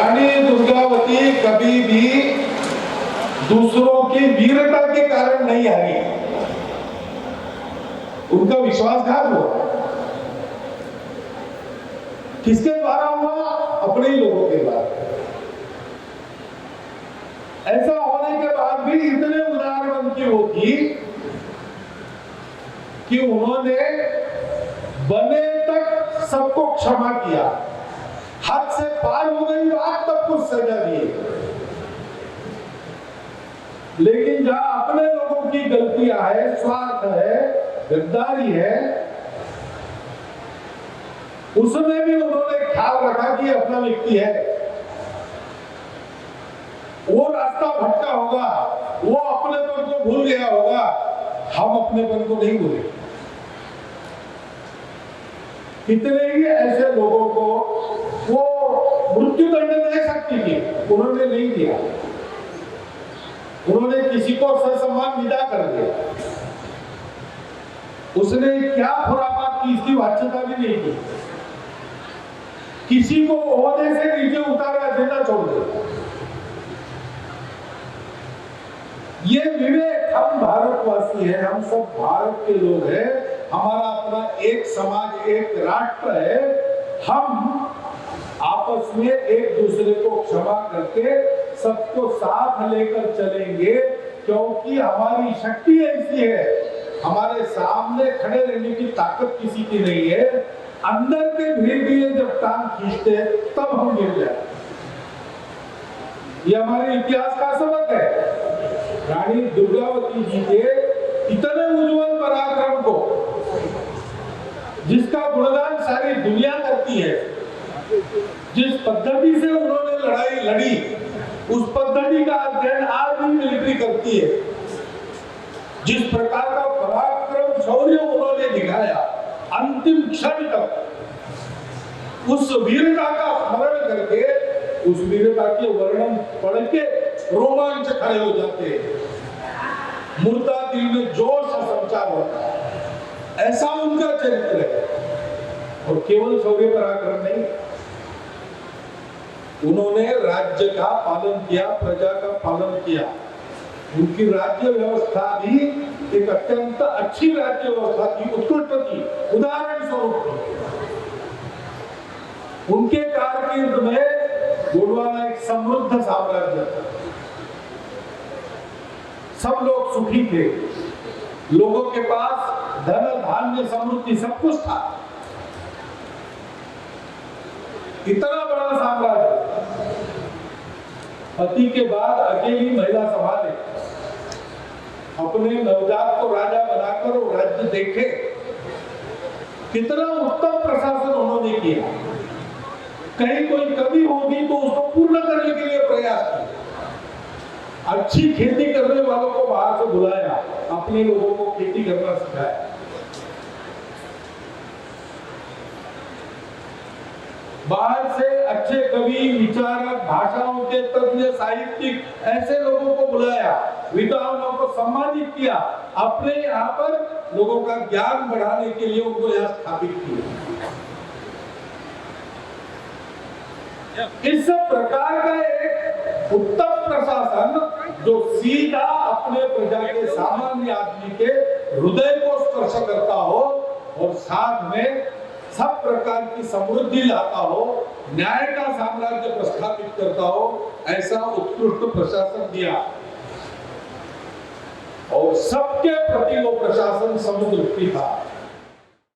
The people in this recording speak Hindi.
रानी दुर्गावती कभी भी दूसरों की वीरता के कारण नहीं हारी, उनका विश्वासघात हुआ। किसके द्वारा हुआ? अपने ही लोगों के द्वारा। ऐसा होने के बाद भी इतने उदार मन की वो थी कि उन्होंने बने तक सबको क्षमा किया, हद से पार हो गई बात तब कुछ सजा दी। लेकिन जहां अपने लोगों की गलतियां है, स्वार्थ है, गद्दारी है, उसमें भी उन्होंने ख्याल रखा कि अपना व्यक्ति है, वो रास्ता भटका होगा, वो अपनेपन को भूल गया होगा, हम अपनेपन को नहीं भूले। कितने ही ऐसे लोगों को वो मृत्युदंड दे सकती थी, उन्होंने नहीं दिया। उन्होंने किसी को ससम्मान विदा कर दिया। उसने क्या खुरापात की, इसकी वाच्यता भी नहीं की। किसी को ओहदे से नीचे उतारा देना छोड़ दिया। ये विवेक, हम भारतवासी हैं, हम सब भारत के लोग हैं, हमारा अपना एक समाज, एक राष्ट्र है। हम आपस में एक दूसरे को क्षमा करके सबको साथ लेकर चलेंगे, क्योंकि हमारी शक्ति ऐसी है, हमारे सामने खड़े रहने की ताकत किसी की नहीं है। अंदर के भीड़ जब टांग खींचते हैं तब हम गिर जाते। ये हमारे इतिहास का सबक है। रानी दुर्गावती जी के इतने उज्जवल पराक्रम को, जिसका गुणगान सारी दुनिया करती है, जिस पद्धति से उन्होंने लड़ाई लड़ी, उस पद्धति का अध्ययन आज भी मिलिट्री करती है। जिस प्रकार का पराक्रम, शौर्य उन्होंने दिखाया, अंतिम क्षण तक उस वीरता का स्मरण करके, उस वीरता के वर्णन पढ़ के रोमांच खड़े हो जाते हैं, मुर्दा दिल में जोश संचार होता है। ऐसा उनका चरित्र है। और केवल शौर्य पराक्रम नहीं, उन्होंने राज्य का पालन किया, प्रजा का पालन किया। उनकी राज्य व्यवस्था भी एक अत्यंत अच्छी राज्य व्यवस्था थी, उत्कृष्ट थी, उदाहरण स्वरूप थी। उनके कारकिर्द में गोंडवाना एक समृद्ध साम्राज्य था। सब लोग सुखी थे, लोगों के पास धन, धान्य, समृद्धि सब कुछ था। इतना बड़ा साम्राज्य, पति के बाद अकेली महिला संभाले, अपने नवजात को राजा बनाकर वो राज्य देखे। कितना उत्तम प्रशासन उन्होंने किया। कहीं कोई कमी होगी तो उसको पूर्ण करने के लिए प्रयास किया। अच्छी खेती करने वालों को बाहर से बुलाया, अपने लोगों को खेती करना सिखाया। बाहर से अच्छे कवि, विचारक, भाषाओं के तज्ञ, साहित्यिक ऐसे लोगों को बुलाया, विद्वानों को सम्मानित किया, अपने यहाँ पर लोगों का ज्ञान बढ़ाने के लिए उनको यहाँ स्थापित किया। इस प्रकार का एक उत्तम प्रशासन जो सीधा अपने प्रजा के, सामान्य आदमी के हृदय को स्पर्श करता हो और साथ में सब प्रकार की समृद्धि लाता हो, न्याय का साम्राज्य प्रस्थापित करता हो, ऐसा उत्कृष्ट प्रशासन दिया। और सबके प्रति वो प्रशासन समुद्र था।